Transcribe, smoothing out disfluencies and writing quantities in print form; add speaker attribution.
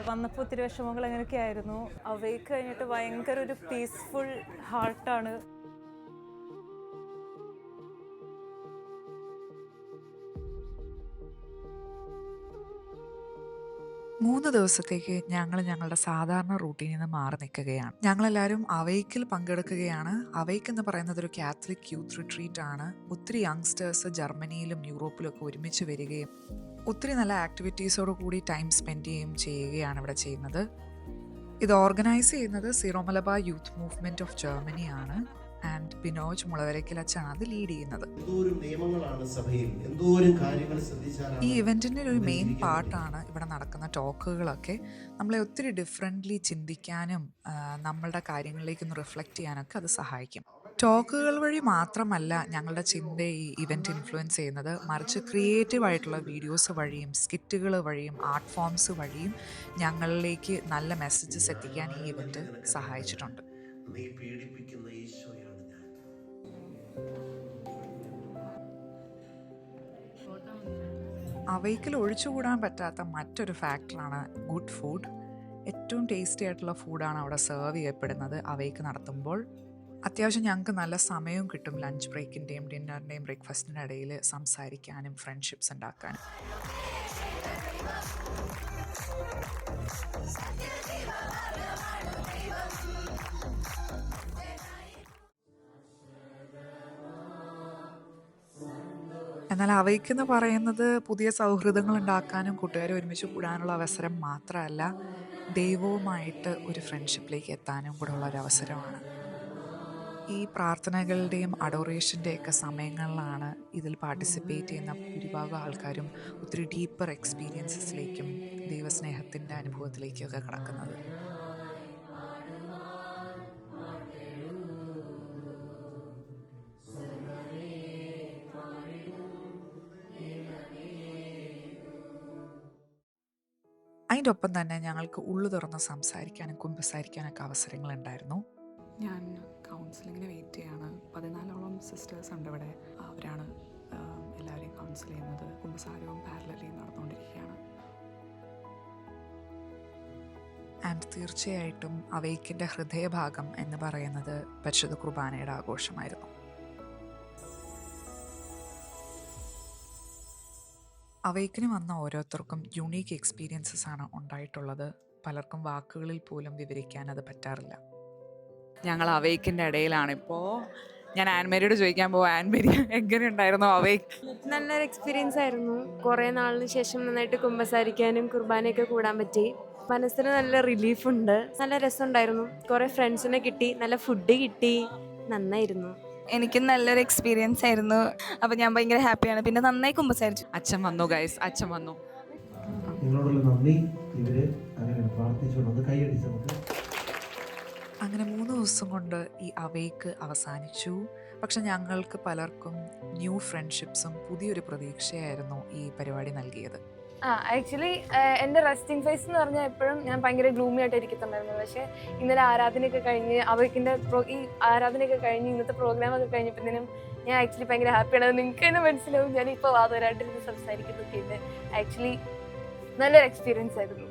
Speaker 1: വന്നപ്പോൾ ഒത്തിരി വിഷമങ്ങൾ അങ്ങനെയൊക്കെ ആയിരുന്നു. അവയ്ക്ക് കഴിഞ്ഞിട്ട് ഭയങ്കര ഒരു പീസ്ഫുൾ ഹാർട്ടാണ്.
Speaker 2: മൂന്ന് ദിവസത്തേക്ക് ഞങ്ങൾ ഞങ്ങളുടെ സാധാരണ റൂട്ടീനിൽ നിന്ന് മാറി നിൽക്കുകയാണ്. ഞങ്ങളെല്ലാവരും അവൈക്കിൽ പങ്കെടുക്കുകയാണ്. അവൈക്ക് എന്ന് പറയുന്നത് ഒരു കാത്തലിക് യൂത്ത് റിട്രീറ്റ് ആണ്. ഒത്തിരി യങ്സ്റ്റേഴ്സ് ജർമ്മനിയിലും യൂറോപ്പിലും ഒക്കെ ഒരുമിച്ച് വരികയും ഒത്തിരി നല്ല ആക്ടിവിറ്റീസോട് കൂടി ടൈം സ്പെൻഡ് ചെയ്യുകയാണ് ഇവിടെ ചെയ്യുന്നത്. ഇത് ഓർഗനൈസ് ചെയ്യുന്നത് zero Malabar youth movement of Germany ആണ്. ആൻഡ് ബിനോജ് മുളവരക്കിലച്ചാണ് അത് ലീഡ് ചെയ്യുന്നത്. ഈ ഇവന്റിന്റെ ഒരു മെയിൻ പാർട്ടാണ് ഇവിടെ നടക്കുന്ന ടോക്കുകളൊക്കെ. നമ്മളെ ഒത്തിരി ഡിഫറെൻ്റ്ലി ചിന്തിക്കാനും നമ്മളുടെ കാര്യങ്ങളിലേക്കൊന്ന് റിഫ്ലക്റ്റ് ചെയ്യാനൊക്കെ അത് സഹായിക്കും. ടോക്കുകൾ വഴി മാത്രമല്ല ഞങ്ങളുടെ ചിന്തയെ ഈ ഇവന്റ് ഇൻഫ്ലുവൻസ് ചെയ്യുന്നത്, മറിച്ച് ക്രിയേറ്റീവ് ആയിട്ടുള്ള വീഡിയോസ് വഴിയും സ്കിറ്റുകൾ വഴിയും ആർട്ട് ഫോംസ് വഴിയും ഞങ്ങളിലേക്ക് നല്ല മെസ്സേജസ് എത്തിക്കാൻ ഈ ഇവന്റ് സഹായിച്ചിട്ടുണ്ട്. അവയ്ക്കിൽ ഒഴിച്ചുകൂടാൻ പറ്റാത്ത മറ്റൊരു ഫാക്ടറാണ് ഗുഡ് ഫുഡ്. ഏറ്റവും ടേസ്റ്റി ആയിട്ടുള്ള ഫുഡാണ് അവിടെ സെർവ് ചെയ്യപ്പെടുന്നത് അവയ്ക്ക് നടത്തുമ്പോൾ. അത്യാവശ്യം ഞങ്ങൾക്ക് നല്ല സമയവും കിട്ടും ലഞ്ച് ബ്രേക്കിൻ്റെയും ഡിന്നറിൻ്റെയും ബ്രേക്ക്ഫാസ്റ്റിൻ്റെ ഇടയിൽ സംസാരിക്കാനും ഫ്രണ്ട്ഷിപ്സ് ഉണ്ടാക്കാനും. എന്നാൽ അവയ്ക്കെന്ന് പറയുന്നത് പുതിയ സൗഹൃദങ്ങൾ ഉണ്ടാക്കാനും കൂട്ടുകാരെ ഒരുമിച്ച് കൂടാനുള്ള അവസരം മാത്രമല്ല, ദൈവവുമായിട്ട് ഒരു ഫ്രണ്ട്ഷിപ്പിലേക്ക് എത്താനും കൂടെ ഉള്ള ഒരു അവസരമാണ്. ഈ പ്രാർത്ഥനകളുടെയും അഡോറേഷൻ്റെയൊക്കെ സമയങ്ങളിലാണ് ഇതിൽ പാർട്ടിസിപ്പേറ്റ് ചെയ്യുന്ന ഭൂരിഭാഗം ആൾക്കാരും ഒത്തിരി ഡീപ്പർ എക്സ്പീരിയൻസസിലേക്കും ദൈവസ്നേഹത്തിൻ്റെ അനുഭവത്തിലേക്കൊക്കെ കടക്കുന്നത്. അതിൻ്റെ ഒപ്പം തന്നെ ഞങ്ങൾക്ക് ഉള്ളു തുറന്ന് സംസാരിക്കാനും കുമ്പസാരിക്കാനൊക്കെ അവസരങ്ങളുണ്ടായിരുന്നു.
Speaker 3: ഞാൻ കൗൺസിലിങ്ങിന് വെയിറ്റ് ചെയ്യാണ്. 14ഓളം സിസ്റ്റേഴ്സ് ഉണ്ട് ഇവിടെ. അവരാണ് എല്ലാവരെയും കൗൺസിൽ ചെയ്യുന്നത്. കുമ്പസാരവും പാരലലി നടന്നുകൊണ്ടിരിക്കുകയാണ്.
Speaker 2: ആൻഡ് തീർച്ചയായിട്ടും അവയ്ക്കിൻ്റെ ഹൃദയഭാഗം എന്ന് പറയുന്നത് പരിശുദ്ധ കുർബാനയുടെ ആഘോഷമായിരുന്നു. അവയ്ക്കിന് വന്ന ഓരോരുത്തർക്കും യുണീക്ക് എക്സ്പീരിയൻസസ് ആണ് ഉണ്ടായിട്ടുള്ളത്. പലർക്കും വാക്കുകളിൽ പോലും വിവരിക്കാൻ അത് പറ്റാറില്ല.
Speaker 4: ഞങ്ങൾ അവയ്ക്കിൻ്റെ ഇടയിലാണിപ്പോൾ. ഞാൻ ആൻമേരിയോട് ചോദിക്കാൻ പോകും, ആൻമേരി എങ്ങനെ ഉണ്ടായിരുന്നു അവയ്ക്ക്?
Speaker 5: നല്ലൊരു എക്സ്പീരിയൻസ് ആയിരുന്നു. കുറേ നാളിന് ശേഷം നന്നായിട്ട് കുമ്പസാരിക്കാനും കുർബാനയൊക്കെ കൂടാൻ പറ്റി. മനസ്സിന് നല്ല റിലീഫുണ്ട്. നല്ല രസമുണ്ടായിരുന്നു. കുറേ ഫ്രണ്ട്സിനെ കിട്ടി, നല്ല ഫുഡ് കിട്ടി. നന്നായിരുന്നു.
Speaker 6: എനിക്ക് നല്ലൊരു എക്സ്പീരിയൻസ് ആയിരുന്നു. അപ്പോൾ ഞാൻ ഭയങ്കര ഹാപ്പിയാണ്. പിന്നെ നന്നായി കുമ്പസാരിച്ചു.
Speaker 4: അച്ഛൻ വന്നു ഗൈസ്, അച്ഛൻ വന്നു.
Speaker 2: അങ്ങനെ 3 ദിവസം കൊണ്ട് ഈ അവയ്ക്ക് അവസാനിച്ചു. പക്ഷെ ഞങ്ങൾക്ക് പലർക്കും ന്യൂ ഫ്രണ്ട്ഷിപ്സും പുതിയൊരു പ്രതീക്ഷയായിരുന്നു ഈ പരിപാടി നൽകിയത്.
Speaker 5: ആക്ച്വലി എൻ്റെ റെസ്റ്റിംഗ് ഫേസ് എന്ന് പറഞ്ഞാൽ എപ്പോഴും ഞാൻ ഭയങ്കര ഗ്ലൂമി ആയിട്ട് ഇരിക്കത്തുണ്ടായിരുന്നു. പക്ഷേ ഇന്നലെ ആരാധനയൊക്കെ കഴിഞ്ഞ് അവയ്ക്കിൻ്റെ ഈ ആരാധനയൊക്കെ കഴിഞ്ഞ് ഇന്നത്തെ പ്രോഗ്രാമൊക്കെ കഴിഞ്ഞപ്പോഴത്തേനും ഞാൻ ആക്ച്വലി ഭയങ്കര ഹാപ്പിയാണ്. നിങ്ങൾക്ക് തന്നെ മനസ്സിലാവും ഞാനിപ്പോൾ വാദവരായിട്ടിരുന്ന് സംസാരിക്കുന്നതൊക്കെ ഉണ്ട്. ആക്ച്വലി നല്ലൊരു എക്സ്പീരിയൻസ് ആയിരുന്നു.